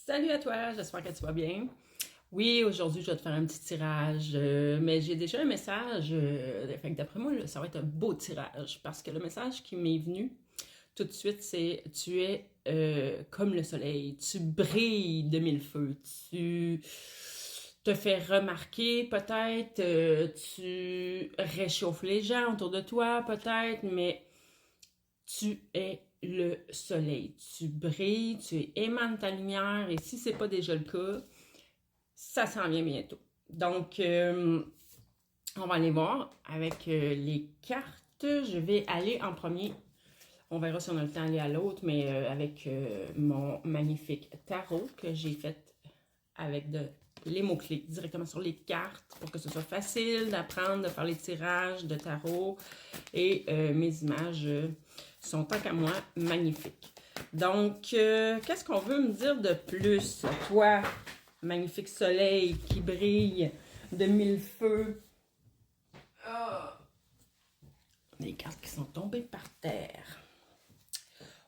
Salut à toi, j'espère que tu vas bien. Oui, aujourd'hui, je vais te faire un petit tirage, mais j'ai déjà un message. Fait que d'après moi, là, ça va être un beau tirage parce que le message qui m'est venu tout de suite, c'est tu es comme le soleil, tu brilles de mille feux, tu te fais remarquer peut-être, tu réchauffes les gens autour de toi peut-être, mais tu es le soleil. Tu brilles, tu émanes ta lumière et si c'est pas déjà le cas, ça s'en vient bientôt. Donc, on va aller voir avec les cartes. Je vais aller en premier. On verra si on a le temps d'aller à l'autre, mais avec mon magnifique tarot que j'ai fait avec les mots-clés directement sur les cartes pour que ce soit facile d'apprendre, de faire les tirages de tarot. Et mes images sont, tant qu'à moi, magnifiques. Donc, qu'est-ce qu'on veut me dire de plus? Toi, magnifique soleil qui brille de mille feux. Oh. Les cartes qui sont tombées par terre.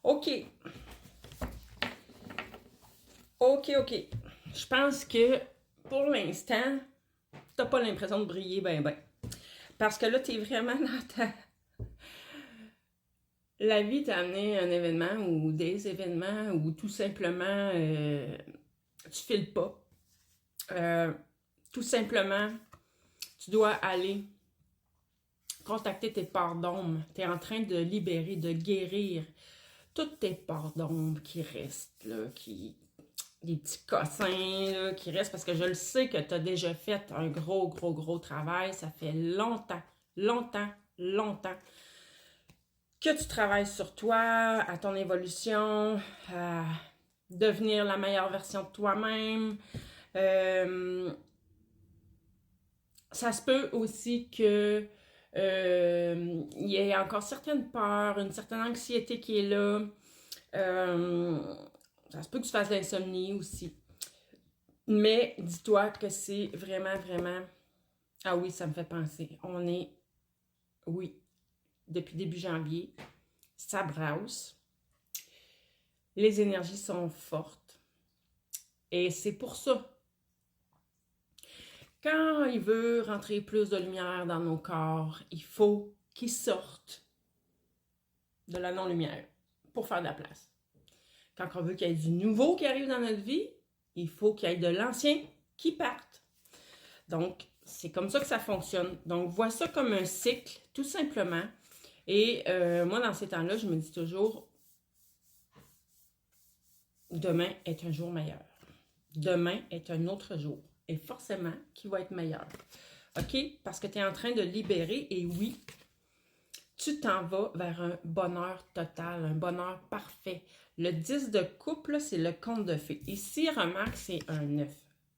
OK. OK. Je pense que, pour l'instant, t'as pas l'impression de briller ben. Parce que là, t'es vraiment dans ta... La vie t'a amené un événement ou des événements ou tout simplement tu files pas. Tout simplement, tu dois aller contacter tes parts d'ombre. Tu es en train de libérer, de guérir toutes tes parts d'ombre qui restent, là, des petits cossins là, qui restent, parce que je le sais que tu as déjà fait un gros travail. Ça fait longtemps que tu travailles sur toi, à ton évolution, à devenir la meilleure version de toi-même. Ça se peut aussi que il y ait encore certaines peurs, une certaine anxiété qui est là. Ça se peut que tu fasses de l'insomnie aussi. Mais dis-toi que c'est vraiment... Ah oui, ça me fait penser. On est, oui, depuis début janvier, ça brasse. Les énergies sont fortes. Et c'est pour ça. Quand il veut rentrer plus de lumière dans nos corps, il faut qu'il sorte de la non-lumière pour faire de la place. Quand on veut qu'il y ait du nouveau qui arrive dans notre vie, il faut qu'il y ait de l'ancien qui parte. Donc, c'est comme ça que ça fonctionne. Donc, vois ça comme un cycle, tout simplement. Et moi, dans ces temps-là, je me dis toujours, demain est un jour meilleur. Demain est un autre jour. Et forcément, qui va être meilleur. OK? Parce que tu es en train de libérer, et oui, tu t'en vas vers un bonheur total, un bonheur parfait. Le 10 de coupe, c'est le conte de fées. Ici, remarque, c'est un 9.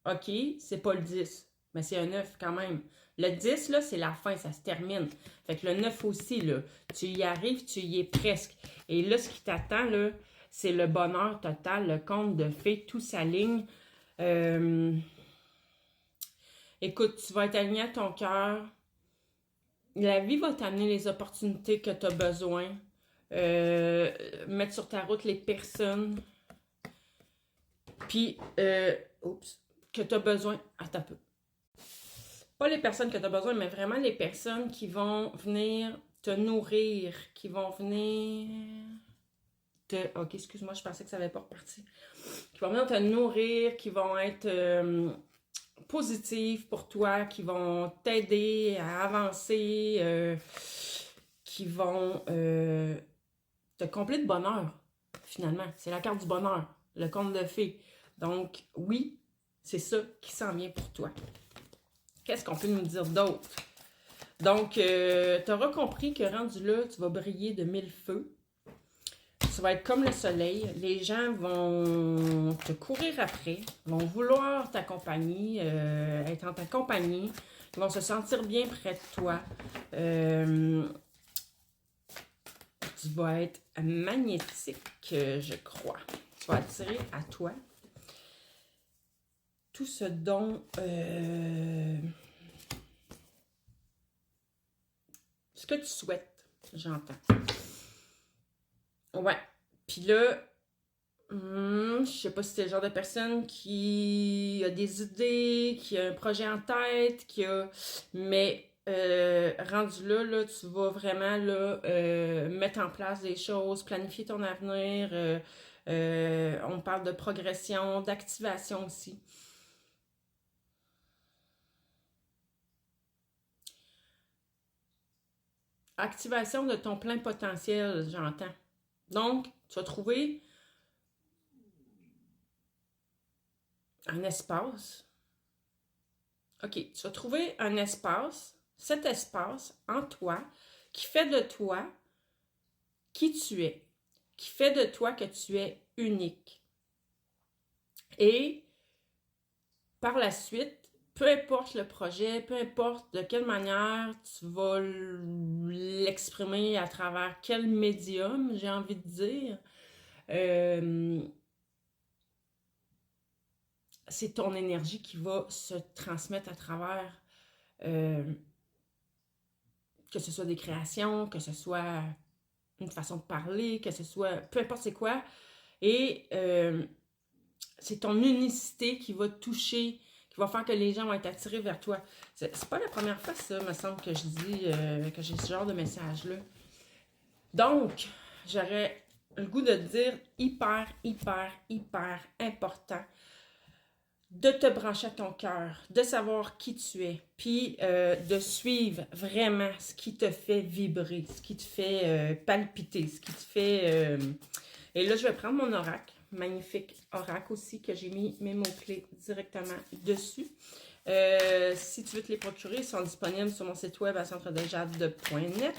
OK? C'est pas le 10, mais c'est un 9 quand même. Le 10, là, c'est la fin, ça se termine. Fait que le 9 aussi, là, tu y arrives, tu y es presque. Et là, ce qui t'attend, là, c'est le bonheur total, le conte de fées, tout s'aligne. Écoute, tu vas être aligné à ton cœur. La vie va t'amener les opportunités que tu as besoin. Mettre sur ta route les personnes. Puis, que tu as besoin. Attends un peu. Pas les personnes que tu as besoin, mais vraiment les personnes qui vont venir te nourrir, qui vont venir te... Ok, excuse-moi, je pensais que ça n'avait pas reparti. Qui vont venir te nourrir, qui vont être positives pour toi, qui vont t'aider à avancer, qui vont te combler de bonheur, finalement. C'est la carte du bonheur, le conte de fées. Donc, oui, c'est ça qui s'en vient pour toi. Qu'est-ce qu'on peut nous dire d'autre? Donc, tu auras compris que rendu là, tu vas briller de mille feux. Tu vas être comme le soleil. Les gens vont te courir après, vont vouloir t'accompagner, être en ta compagnie. Ils vont se sentir bien près de toi. Tu vas être magnétique, je crois. Tu vas attirer à toi tout ce dont... ce que tu souhaites, j'entends. Ouais. Puis là, je sais pas si c'est le genre de personne qui a des idées, qui a un projet en tête, mais rendu là, tu vas vraiment là, mettre en place des choses, planifier ton avenir. On parle de progression, d'activation aussi. Activation de ton plein potentiel, j'entends. Donc, tu vas trouver un espace. OK, tu vas trouver un espace, cet espace en toi, qui fait de toi qui tu es, qui fait de toi que tu es unique. Et par la suite, peu importe le projet, peu importe de quelle manière tu vas l'exprimer, à travers quel médium, j'ai envie de dire, c'est ton énergie qui va se transmettre à travers, euh, que ce soit des créations, que ce soit une façon de parler, que ce soit, peu importe c'est quoi. Et c'est ton unicité qui va toucher, qui va faire que les gens vont être attirés vers toi. C'est pas la première fois, ça, me semble, que je dis que j'ai ce genre de message-là. Donc, j'aurais le goût de dire hyper, hyper, hyper important de te brancher à ton cœur, de savoir qui tu es, puis de suivre vraiment ce qui te fait vibrer, ce qui te fait palpiter, ce qui te fait... Et là, je vais prendre mon oracle, magnifique oracle aussi, que j'ai mis mes mots-clés directement dessus. Si tu veux te les procurer, ils sont disponibles sur mon site web à centredejade.net.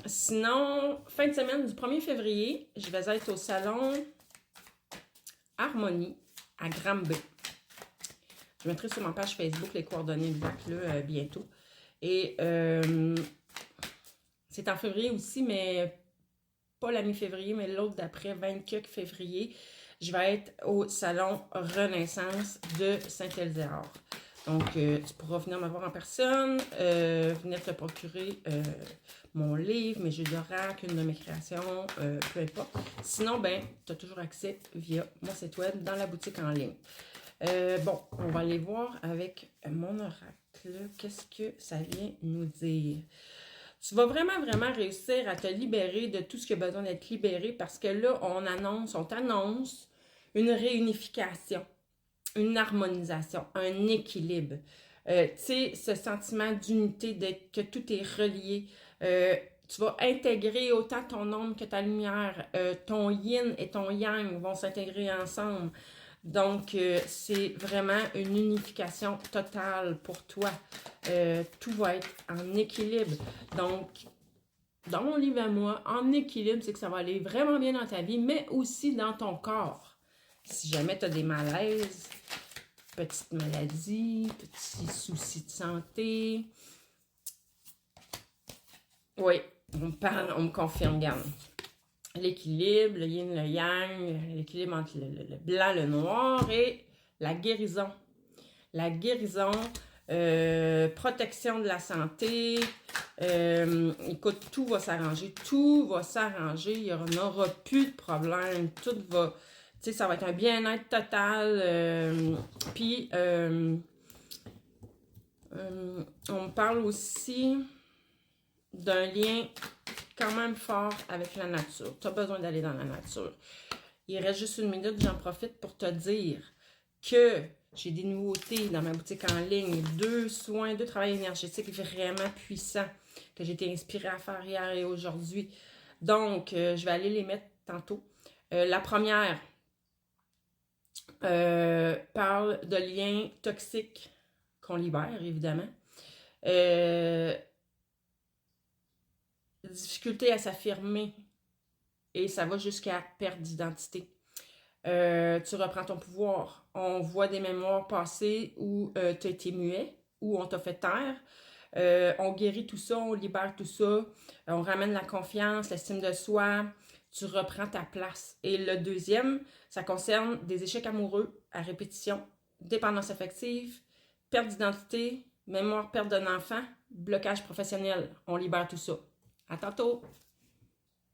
Sinon, fin de semaine du 1er février, je vais être au salon Harmonie à Granby. Je mettrai sur ma page Facebook les coordonnées exactes là, bientôt. Et c'est en février aussi, mais pas la mi-février, mais l'autre d'après, 24 février. Je vais être au salon Renaissance de Saint-Elzéar. Donc, tu pourras venir me voir en personne, venir te procurer mon livre, mes jeux d'oracle, une de mes créations, peu importe. Sinon, ben, tu as toujours accès via mon site web dans la boutique en ligne. Bon, on va aller voir avec mon oracle. Qu'est-ce que ça vient nous dire? Tu vas vraiment, vraiment réussir à te libérer de tout ce qui a besoin d'être libéré parce que là, on t'annonce une réunification, une harmonisation, un équilibre. Tu sais, ce sentiment d'unité, que tout est relié. Tu vas intégrer autant ton ombre que ta lumière. Ton yin et ton yang vont s'intégrer ensemble. Donc, c'est vraiment une unification totale pour toi. Tout va être en équilibre. Donc, dans mon livre à moi, en équilibre, c'est que ça va aller vraiment bien dans ta vie, mais aussi dans ton corps. Si jamais tu as des malaises, petites maladies, petits soucis de santé. Oui, on me confirme, regarde. L'équilibre, le yin, le yang, l'équilibre entre le blanc, le noir et la guérison. La guérison, protection de la santé. Écoute, tout va s'arranger. Tout va s'arranger. Il n'y aura plus de problème. Tout va... Tu sais, ça va être un bien-être total. Puis, on me parle aussi d'un lien quand même fort avec la nature. Tu as besoin d'aller dans la nature. Il reste juste une minute, j'en profite pour te dire que j'ai des nouveautés dans ma boutique en ligne. 2 travails énergétiques vraiment puissants que j'ai été inspirée à faire hier et aujourd'hui. Donc, je vais aller les mettre tantôt. La première parle de liens toxiques qu'on libère, évidemment. Difficulté à s'affirmer et ça va jusqu'à perte d'identité. Tu reprends ton pouvoir. On voit des mémoires passées où tu as été muet, où on t'a fait taire. On guérit tout ça, on libère tout ça. On ramène la confiance, l'estime de soi. Tu reprends ta place. Et le deuxième, ça concerne des échecs amoureux à répétition, dépendance affective, perte d'identité, mémoire, perte d'un enfant, blocage professionnel. On libère tout ça. À tantôt!